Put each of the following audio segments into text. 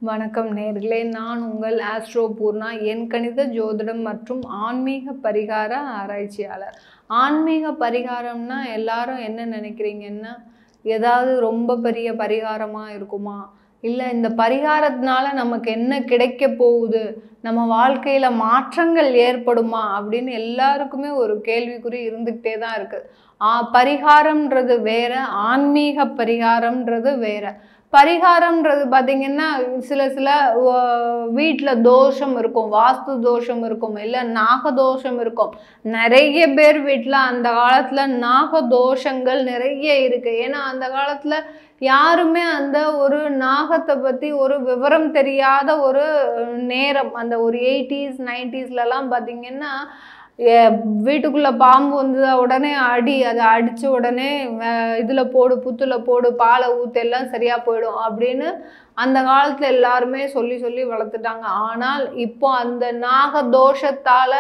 வணக்கம் நேர்களே, நான் உங்கள் ஆஸ்ட்ரோ பூர்ணா, என் கணித ஜோதிடம் மற்றும் ஆன்மீக பரிகார ஆராய்ச்சியாளர். ஆன்மீக பரிகாரம்னா எல்லாரும் என்ன நினைக்கிறீங்கன்னா, ஏதாவது ரொம்ப பெரிய பரிகாரமாக இருக்குமா, இல்லை இந்த பரிகாரத்தினால நமக்கு என்ன கிடைக்க போகுது, நம்ம வாழ்க்கையில் மாற்றங்கள் ஏற்படுமா அப்படின்னு எல்லாருக்குமே ஒரு கேள்விக்குறி இருந்துக்கிட்டே தான் இருக்குது. பரிகாரம்ன்றது வேற, ஆன்மீக பரிகாரம்ன்றது வேற. பரிகாரம்ன்றது பார்த்திங்கன்னா சில வீட்டில் தோஷம் இருக்கும், வாஸ்து தோஷம் இருக்கும், இல்லை நாகதோஷம் இருக்கும். நிறைய பேர் வீட்டில் அந்த காலத்தில் நாகதோஷங்கள் நிறைய இருக்குது. ஏன்னா அந்த காலத்தில் யாருமே அந்த ஒரு நாகத்தை பற்றி ஒரு விவரம் தெரியாத ஒரு நேரம், அந்த ஒரு 80s 90sலலாம் பார்த்திங்கன்னா வீட்டுக்குள்ளே பாம்பு வந்து உடனே அதை அடித்த உடனே இதில் போடு, புத்தில் போடு, பாலை ஊற்று, எல்லாம் சரியாக போயிடும் அப்படின்னு அந்த காலத்தில் எல்லாருமே சொல்லி சொல்லி வளர்த்துட்டாங்க. ஆனால் இப்போ அந்த நாகதோஷத்தால்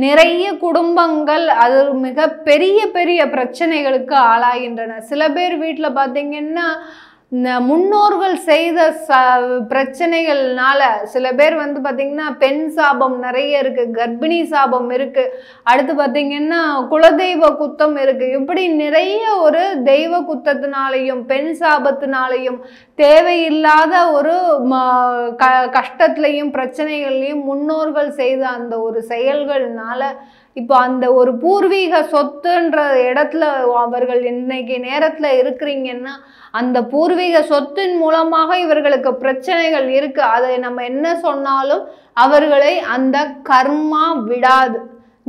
நிறைய குடும்பங்கள் அது மிக பெரிய பெரிய பிரச்சனைகளுக்கு ஆளாகின்றன. சில பேர் வீட்டில் பார்த்திங்கன்னா முன்னோர்கள் செய்த பிரச்சனைகள்னால சில பேர் வந்து பார்த்திங்கன்னா பெண் சாபம் நிறைய இருக்குது, கர்ப்பிணி சாபம் இருக்குது, அடுத்து பார்த்திங்கன்னா குலதெய்வ குத்தம் இருக்குது. இப்படி நிறைய ஒரு தெய்வ குத்தத்தினாலையும் பெண் சாபத்தினாலையும் தேவையில்லாத ஒரு கஷ்டத்துலையும் பிரச்சனைகள்லையும் முன்னோர்கள் செய்த அந்த ஒரு செயல்கள்னால இப்போ அந்த ஒரு பூர்வீக சொத்துன்ற இடத்துல அவர்கள் இன்னைக்கு நேரத்தில் இருக்கிறீங்கன்னா அந்த பூர்வீக சொத்தின் மூலமாக இவர்களுக்கு பிரச்சனைகள் இருக்கு. அதை நம்ம என்ன சொன்னாலும் அவர்களை அந்த கர்மா விடாது.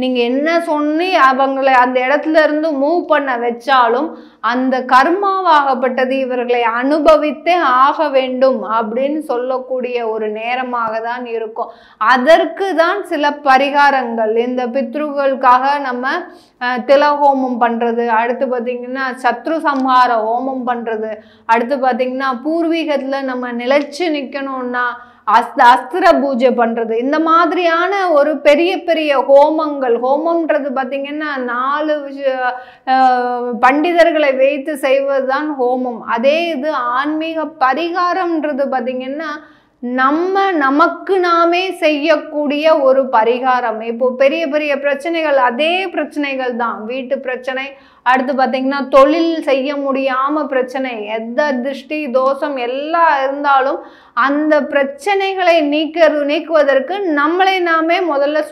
நீங்கள் என்ன சொல்லி அவங்களை அந்த இடத்துல இருந்து மூவ் பண்ண வச்சாலும் அந்த கர்மாவாகப்பட்டது இவர்களை அனுபவித்தே ஆக வேண்டும் அப்படின்னு சொல்லக்கூடிய ஒரு நேரமாக தான் இருக்கும். அதற்கு தான் சில பரிகாரங்கள், இந்த பித்ருக்களுக்காக நம்ம திலஹோமம் பண்ணுறது, அடுத்து பார்த்திங்கன்னா சத்ரு சம்ஹார ஹோமம் பண்ணுறது, அடுத்து பார்த்திங்கன்னா பூர்வீகத்தில் நம்ம நிலைச்சு நிற்கணும்னா அஸ்திர பூஜை பண்ணுறது, இந்த மாதிரியான ஒரு பெரிய பெரிய ஹோமங்கள். ஹோமம்ன்றது பார்த்திங்கன்னா 4 பண்டிதர்களை வைத்து செய்வது தான் ஹோமம். அதே இது ஆன்மீக பரிகாரம்ன்றது பார்த்திங்கன்னா நமக்கு நாமே செய்யக்கூடிய ஒரு பரிகாரம். இப்போ பெரிய பெரிய பிரச்சனைகள், அதே பிரச்சனைகள் தான், வீட்டு பிரச்சனை, அடுத்து பார்த்திங்கன்னா தொழில் செய்ய முடியாமல் பிரச்சனை, எந்த திருஷ்டி தோஷம் எல்லாம் இருந்தாலும் அந்த பிரச்சனைகளை நீக்குவதற்கு நம்மளை நாமே முதல்ல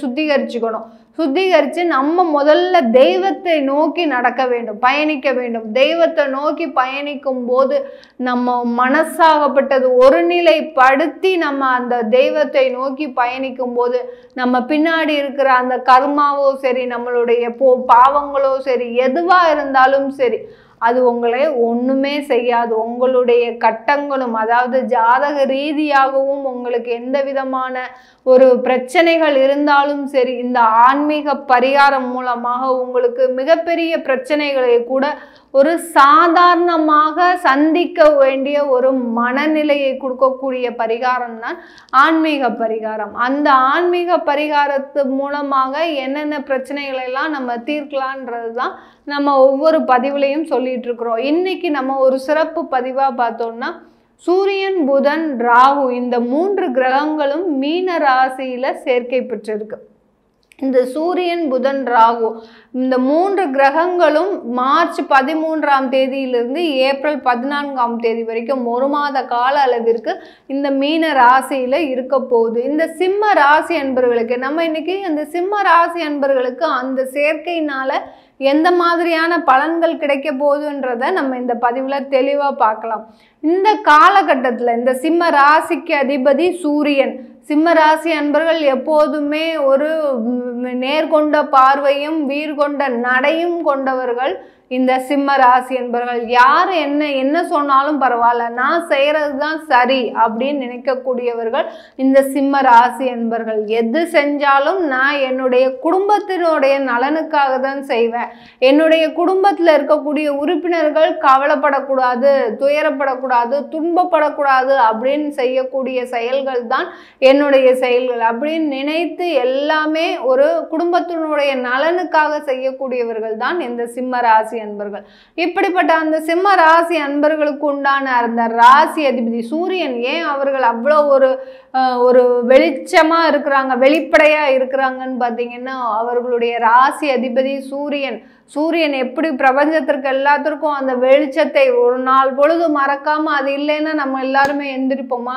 சுத்திகரிச்சுக்கணும். சுத்திகரித்து நம்ம முதல்ல தெய்வத்தை நோக்கி நடக்க வேண்டும், பயணிக்க வேண்டும். தெய்வத்தை நோக்கி பயணிக்கும் போது நம்ம மனசாகப்பட்டது ஒருநிலைப்படுத்தி நம்ம அந்த தெய்வத்தை நோக்கி பயணிக்கும் போது நம்ம பின்னாடி இருக்கிற அந்த கர்மாவோ சரி, நம்மளுடைய பாவங்களோ சரி, எதுவாக இருந்தாலும் சரி, அது உங்களை ஒன்றுமே செய்யாது. உங்களுடைய கட்டங்களும், அதாவது ஜாதக ரீதியாகவும் உங்களுக்கு எந்த விதமான ஒரு பிரச்சனைகள் இருந்தாலும் சரி, இந்த ஆன்மீக பரிகாரம் மூலமாக உங்களுக்கு மிகப்பெரிய பிரச்சனைகளை கூட ஒரு சாதாரணமாக சந்திக்க வேண்டிய ஒரு மனநிலையை கொடுக்கக்கூடிய பரிகாரம் தான் ஆன்மீக பரிகாரம். அந்த ஆன்மீக பரிகாரத்து மூலமாக என்னென்ன பிரச்சனைகளை எல்லாம் நம்ம தீர்க்கலான்றது தான் நம்ம ஒவ்வொரு பதிவுலையும் சொல்லிட்டு இருக்கிறோம். இன்னைக்கு நம்ம ஒரு சிறப்பு பதிவாக பார்த்தோம்னா, சூரியன், புதன், ராகு இந்த 3 கிரகங்களும் மீன ராசியில சேர்க்கை பெற்றிருக்கு. இந்த சூரியன், புதன், ராகு இந்த 3 கிரகங்களும் மார்ச் 13ஆம் தேதியிலிருந்து ஏப்ரல் 14ஆம் தேதி வரைக்கும் 1 மாத கால அளவிற்கு இந்த மீன ராசியில இருக்க போகுது. இந்த சிம்ம ராசி அன்பர்களுக்கு நம்ம இன்னைக்கு அந்த சிம்ம ராசி அன்பர்களுக்கு அந்த சேர்க்கையினால எந்த மாதிரியான பலன்கள் கிடைக்க போகுதுன்றதை நம்ம இந்த பதிவில் தெளிவாக பார்க்கலாம். இந்த காலகட்டத்தில் இந்த சிம்ம ராசிக்கு அதிபதி சூரியன். சிம்ம ராசி அன்பர்கள் எப்போதுமே ஒரு நேர்கொண்ட பார்வையும் வீர்கொண்ட நடையும் கொண்டவர்கள். இந்த சிம்ம ராசி என்பவர்கள் யார் என்ன சொன்னாலும் பரவாயில்ல, நான் செய்கிறது தான் சரி அப்படின்னு நினைக்கக்கூடியவர்கள் இந்த சிம்ம ராசி என்பவர்கள். எது செஞ்சாலும் நான் என்னுடைய குடும்பத்தினுடைய நலனுக்காக தான் செய்வேன், என்னுடைய குடும்பத்தில் இருக்கக்கூடிய உறுப்பினர்கள் கவலைப்படக்கூடாது, துயரப்படக்கூடாது, துன்பப்படக்கூடாது அப்படின்னு செய்யக்கூடிய செயல்கள் தான் என்னுடைய செயல்கள் அப்படின்னு நினைத்து எல்லாமே ஒரு குடும்பத்தினுடைய நலனுக்காக செய்யக்கூடியவர்கள் தான் இந்த சிம்ம ராசி அன்பர்கள். இப்படிப்பட்ட அந்த சிம்ம ராசி அன்பர்களுக்கு உண்டான அந்த ராசி அதிபதி சூரியன் ஏன் அவர்கள் அவ்வளோ ஒரு வெளிச்சமா இருக்கிறாங்க, வெளிப்படையா இருக்கிறாங்கன்னு பார்த்தீங்கன்னா, அவர்களுடைய ராசி அதிபதி சூரியன். சூரியன் எப்படி பிரபஞ்சத்திற்கு எல்லாத்திற்கும் அந்த வெளிச்சத்தை ஒரு நாள் பொழுது மறக்காம, அது இல்லைன்னா நம்ம எல்லாருமே எந்திரிப்போமா,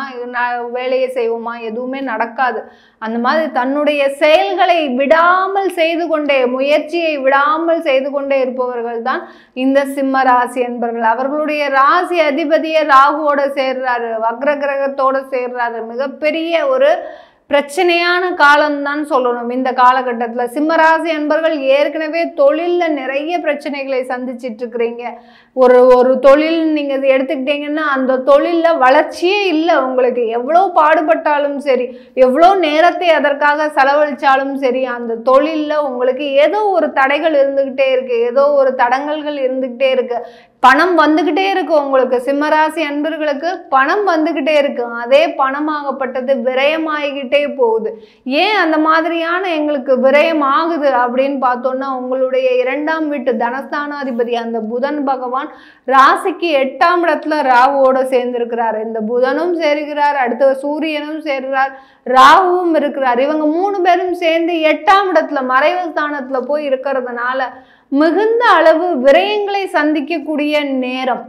வேலையை செய்வோமா, எதுவுமே நடக்காது. அந்த மாதிரி தன்னுடைய செயல்களை விடாமல் செய்து கொண்டே, முயற்சியை விடாமல் செய்து கொண்டே இருப்பவர்கள் தான் இந்த சிம்ம ராசி என்பர்கள். அவர்களுடைய ராசி அதிபதியை ராகுவோட சேர்றாரு, வக்ர கிரகத்தோட சேர்றாரு. மிகப்பெரிய ஒரு பிரச்சனையான காலம்தான் சொல்லணும் இந்த காலகட்டத்தில். சிம்மராசி அன்பர்கள் ஏற்கனவே தொழிலில் நிறைய பிரச்சனைகளை சந்திச்சிட்டு இருக்கிறீங்க. ஒரு தொழில் நீங்கள் எடுத்துக்கிட்டீங்கன்னா அந்த தொழிலில் வளர்ச்சியே இல்லை உங்களுக்கு. எவ்வளோ பாடுபட்டாலும் சரி, எவ்வளோ நேரத்தை அதற்காக செலவழித்தாலும் சரி, அந்த தொழிலில் உங்களுக்கு ஏதோ ஒரு தடைகள் இருந்துக்கிட்டே இருக்குது, ஏதோ ஒரு தடங்கல்கள் இருந்துக்கிட்டே இருக்குது. பணம் வந்துக்கிட்டே இருக்கு உங்களுக்கு. சிம்மராசி அன்பர்களுக்கு பணம் வந்துக்கிட்டே இருக்கு. அதே பணமாகப்பட்டது விரயமாகிக்கிட்டே போகுது. ஏன் அந்த மாதிரியான எங்களுக்கு விரயம் ஆகுது அப்படின்னு பார்த்தோம்னா, உங்களுடைய 2ஆம் வீட்டு தனஸ்தானாதிபதி அந்த புதன் பகவான் ராசிக்கு 8ஆம் இடத்துல ராகுவோட சேர்ந்திருக்கிறார். இந்த புதனும் சேர்கிறார், அடுத்த சூரியனும் சேர்கிறார், ராகுவும் இருக்கிறார். இவங்க 3 பேரும் சேர்ந்து 8ஆம் இடத்துல மறைவு ஸ்தானத்துல போய் இருக்கிறதுனால மிகுந்த அளவு விரயங்களை சந்திக்கக்கூடிய நேரம்.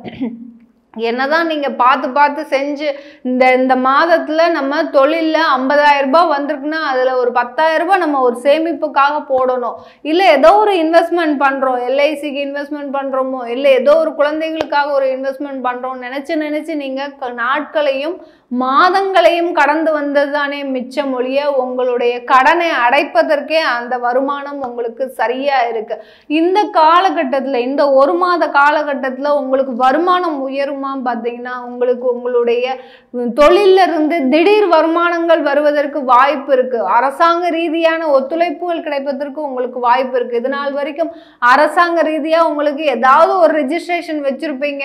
என்னதான் நீங்க பார்த்து செஞ்சு இந்த மாதத்துல நம்ம தொழில்ல 50,000 ரூபாய் வந்திருக்குன்னா அதுல ஒரு 10,000 ரூபாய் நம்ம ஒரு சேமிப்புக்காக போடணும். இல்ல ஏதோ ஒரு இன்வெஸ்ட்மெண்ட் பண்றோம், எல்ஐசிக்கு இன்வெஸ்ட்மெண்ட் பண்றோமோ, இல்ல ஏதோ ஒரு குழந்தைகளுக்காக ஒரு இன்வெஸ்ட்மெண்ட் பண்றோம் நினைச்சு நீங்க நாட்களையும் மாதங்களையும் கடந்து வந்ததுதானே மிச்சம் ஒழிய உங்களுடைய கடனை அடைப்பதற்கே அந்த வருமானம் உங்களுக்கு சரியா இருக்கு. இந்த காலகட்டத்துல, இந்த 1 மாத காலகட்டத்துல உங்களுக்கு வருமானம் உயருமா பார்த்தீங்கன்னா, உங்களுக்கு உங்களுடைய தொழில இருந்து திடீர் வருமானங்கள் வருவதற்கு வாய்ப்பு இருக்கு. அரசாங்க ரீதியான ஒத்துழைப்புகள் கிடைப்பதற்கு உங்களுக்கு வாய்ப்பு இருக்கு. இது நாள் வரைக்கும் அரசாங்க ரீதியா உங்களுக்கு ஏதாவது ஒரு ரெஜிஸ்ட்ரேஷன் வச்சிருப்பீங்க.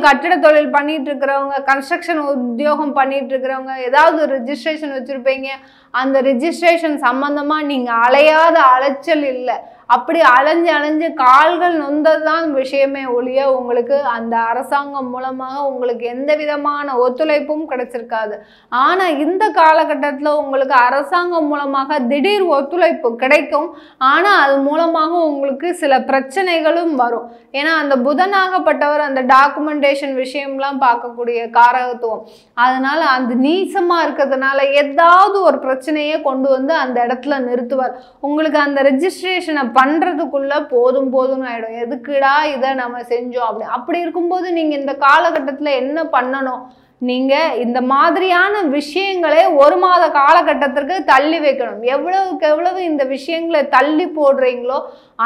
கட்டிட தொழில் பண்ணிட்டு இருக்கிறவங்க, கன்ஸ்ட்ரக்ஷன் உத்தியோகம் பண்ணிட்டு இருக்கிறவங்க ஏதாவது ஒரு ரெஜிஸ்ட்ரேஷன் வச்சிருப்பீங்க. அந்த ரெஜிஸ்ட்ரேஷன் சம்பந்தமா நீங்க அலையாத அலைச்சல் இல்லை. அப்படி அலைஞ்சு கால்கள் நொந்ததுதான் விஷயமே ஒழிய உங்களுக்கு அந்த அரசாங்கம் மூலமாக உங்களுக்கு எந்த விதமான ஒத்துழைப்பும் கிடைச்சிருக்காது. ஆனா இந்த காலகட்டத்தில் உங்களுக்கு அரசாங்கம் மூலமாக திடீர் ஒத்துழைப்பு கிடைக்கும். ஆனா அது மூலமாக உங்களுக்கு சில பிரச்சனைகளும் வரும். ஏன்னா அந்த புதனாகப்பட்டவர் அந்த டாக்குமெண்டேஷன் விஷயம்லாம் பார்க்கக்கூடிய காரகத்துவம். அதனால அந்த நீசமா இருக்கிறதுனால ஏதாவது ஒரு பிரச்சனையை கொண்டு வந்து அந்த இடத்துல நிறுத்துவார். உங்களுக்கு அந்த ரெஜிஸ்ட்ரேஷனை பண்றதுக்குள்ள போதும்னு ஆயிடும். எதுக்குடா இதை நம்ம செஞ்சோம் அப்படி இருக்கும்போது நீங்க இந்த காலகட்டத்துல என்ன பண்ணணும்? நீங்க இந்த மாதிரியான விஷயங்களை 1 மாத காலகட்டத்திற்கு தள்ளி வைக்கணும். எவ்வளவுக்கு எவ்வளவு இந்த விஷயங்களை தள்ளி போடுறீங்களோ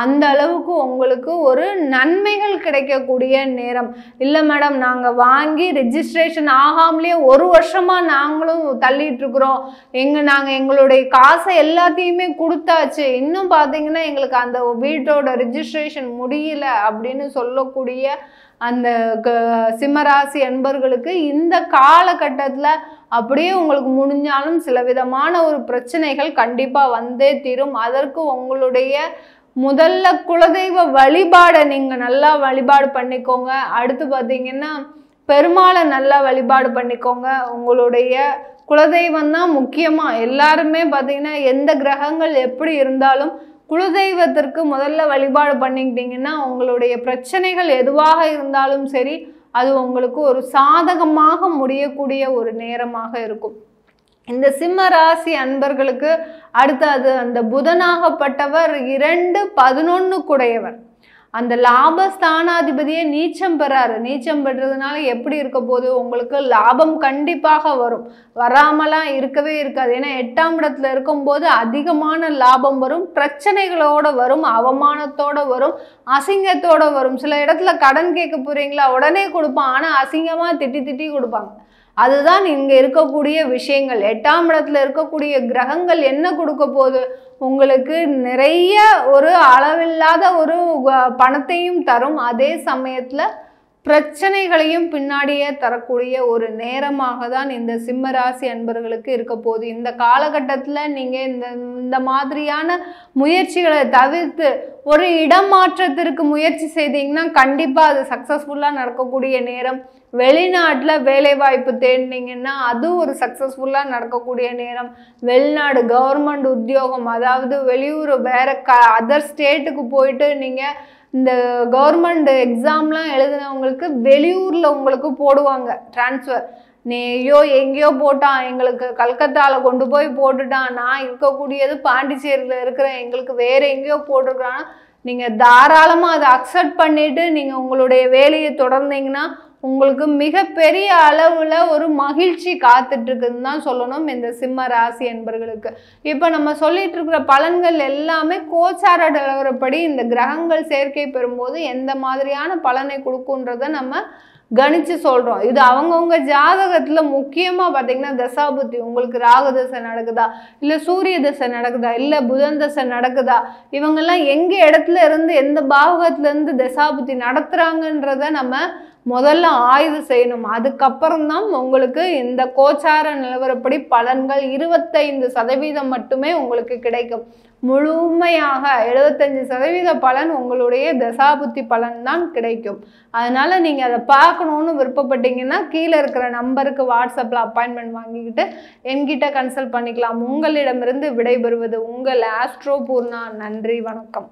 அந்த அளவுக்கு உங்களுக்கு ஒரு நன்மைகள் கிடைக்கக்கூடிய நேரம். இல்லை மேடம், நாங்க வாங்கி ரெஜிஸ்ட்ரேஷன் ஆகாமலேயே 1 வருஷமா நாங்களும் தள்ளிட்டு இருக்கிறோம், நாங்க எங்களுடைய காசை எல்லாத்தையுமே கொடுத்தாச்சு, இன்னும் பார்த்தீங்கன்னா எங்களுக்கு அந்த வீட்டோட ரெஜிஸ்ட்ரேஷன் முடியல அப்படின்னு சொல்லக்கூடிய அந்த சிம்மராசி அன்பர்களுக்கு இந்த காலகட்டத்தில் அப்படியே உங்களுக்கு முடிஞ்சாலும் சில விதமான ஒரு பிரச்சனைகள் கண்டிப்பாக வந்தே தீரும். அதற்கு உங்களுடைய முதல்ல குலதெய்வ வழிபாடை நீங்கள் நல்லா வழிபாடு பண்ணிக்கோங்க. அடுத்து பார்த்தீங்கன்னா பெருமாளை நல்லா வழிபாடு பண்ணிக்கோங்க. உங்களுடைய குலதெய்வம் தான் முக்கியமாக. எல்லாருமே பார்த்தீங்கன்னா எந்த கிரகங்கள் எப்படி இருந்தாலும் குலதெய்வத்திற்கு முதல்ல வழிபாடு பண்ணிக்கிட்டீங்கன்னா உங்களுடைய பிரச்சனைகள் எதுவாக இருந்தாலும் சரி அது உங்களுக்கு ஒரு சாதகமாக முடியக்கூடிய ஒரு நேரமாக இருக்கும். இந்த சிம்ம ராசி அன்பர்களுக்கு அடுத்தது அந்த புதனாகப்பட்டவர் 2-11 குடையவர். அந்த லாபஸ்தானாதிபதியை நீச்சம் பெறாரு. நீச்சம் பெற்றதுனால எப்படி இருக்க போது? உங்களுக்கு லாபம் கண்டிப்பாக வரும், வராமலாம் இருக்கவே இருக்காது. ஏன்னா 8ஆம் இடத்துல இருக்கும்போது அதிகமான லாபம் வரும், பிரச்சனைகளோட வரும், அவமானத்தோட வரும், அசிங்கத்தோட வரும். சில இடத்துல கடன் கேட்க போறீங்களா, உடனே கொடுப்பான், ஆனா அசிங்கமா திட்டி கொடுப்பாங்க. அதுதான் இங்க இருக்கக்கூடிய விஷயங்கள். 8ஆம் இடத்துல இருக்கக்கூடிய கிரகங்கள் என்ன கொடுக்க போகுது? உங்களுக்கு நிறைய ஒரு அளவில்லாத ஒரு பணத்தையும் தரும். அதே சமயத்துல பிரச்சனைகளையும் பின்னாடியே தரக்கூடிய ஒரு நேரமாக தான் இந்த சிம்ம ராசி அன்பர்களுக்கு இருக்க போகுது. இந்த காலகட்டத்தில் நீங்கள் இந்த மாதிரியான முயற்சிகளை தவிர்த்து ஒரு இடமாற்றத்திற்கு முயற்சி செய்தீங்கன்னா கண்டிப்பாக அது சக்ஸஸ்ஃபுல்லாக நடக்கக்கூடிய நேரம். வெளிநாட்டில் வேலைவாய்ப்பு தேடினீங்கன்னா அது ஒரு சக்ஸஸ்ஃபுல்லாக நடக்கக்கூடிய நேரம். வெளிநாடு கவர்மெண்ட் உத்தியோகம், அதாவது வெளியூர் வேற அதர் ஸ்டேட்டுக்கு போயிட்டு நீங்கள் இந்த கவர்மெண்ட் எக்ஸாம்லாம் எழுதினவங்களுக்கு வெளியூரில் உங்களுக்கு போடுவாங்க ட்ரான்ஸ்ஃபர். நீயோ எங்கேயோ போட்டான், எங்களுக்கு கல்கத்தாவில் கொண்டு போய் போட்டுட்டான், நான் இருக்கக்கூடியது பாண்டிச்சேரியில் இருக்கிறேன், எங்களுக்கு வேறு எங்கேயோ போட்டிருக்கிறான்னா நீங்கள் தாராளமாக அதை அக்செப்ட் பண்ணிவிட்டு நீங்கள் உங்களுடைய வேலையை தொடர்ந்தீங்கன்னா உங்களுக்கு மிகப்பெரிய அளவில் ஒரு மகிழ்ச்சி காத்துட்ருக்குதுன்னு தான் சொல்லணும் இந்த சிம்ம ராசி என்பர்களுக்கு. இப்போ நம்ம சொல்லிட்டு இருக்கிற பலன்கள் எல்லாமே கோச்சார நிலவரப்படி இந்த கிரகங்கள் சேர்க்கை பெறும்போது எந்த மாதிரியான பலனை கொடுக்குன்றதை நம்ம கணிச்சு சொல்கிறோம். இது அவங்கவுங்க ஜாதகத்தில் முக்கியமாக பார்த்தீங்கன்னா தசாபுத்தி, உங்களுக்கு ராகு தசை நடக்குதா, இல்லை சூரிய தசை நடக்குதா, இல்லை புதன் தசை நடக்குதா, இவங்கெல்லாம் எங்கே இடத்துல இருந்து எந்த பாவகத்துலேருந்து தசாபுத்தி நடத்துகிறாங்கன்றத நம்ம முதல்ல ஆய்வு செய்யணும். அதுக்கப்புறம் தான் உங்களுக்கு இந்த கோச்சார நிலவரப்படி பலன்கள் 25% மட்டுமே உங்களுக்கு கிடைக்கும். முழுமையாக 75% பலன் உங்களுடைய தசாபுத்தி பலன் தான் கிடைக்கும். அதனால நீங்கள் அதை பார்க்கணுன்னு விருப்பப்பட்டீங்கன்னா கீழே இருக்கிற நம்பருக்கு வாட்ஸ்அப்பில் அப்பாயின்மெண்ட் வாங்கிக்கிட்டு என்கிட்ட கன்சல்ட் பண்ணிக்கலாம். உங்களிடமிருந்து விடைபெறுவது உங்கள் ஆஸ்ட்ரோ பூர்ணா. நன்றி, வணக்கம்.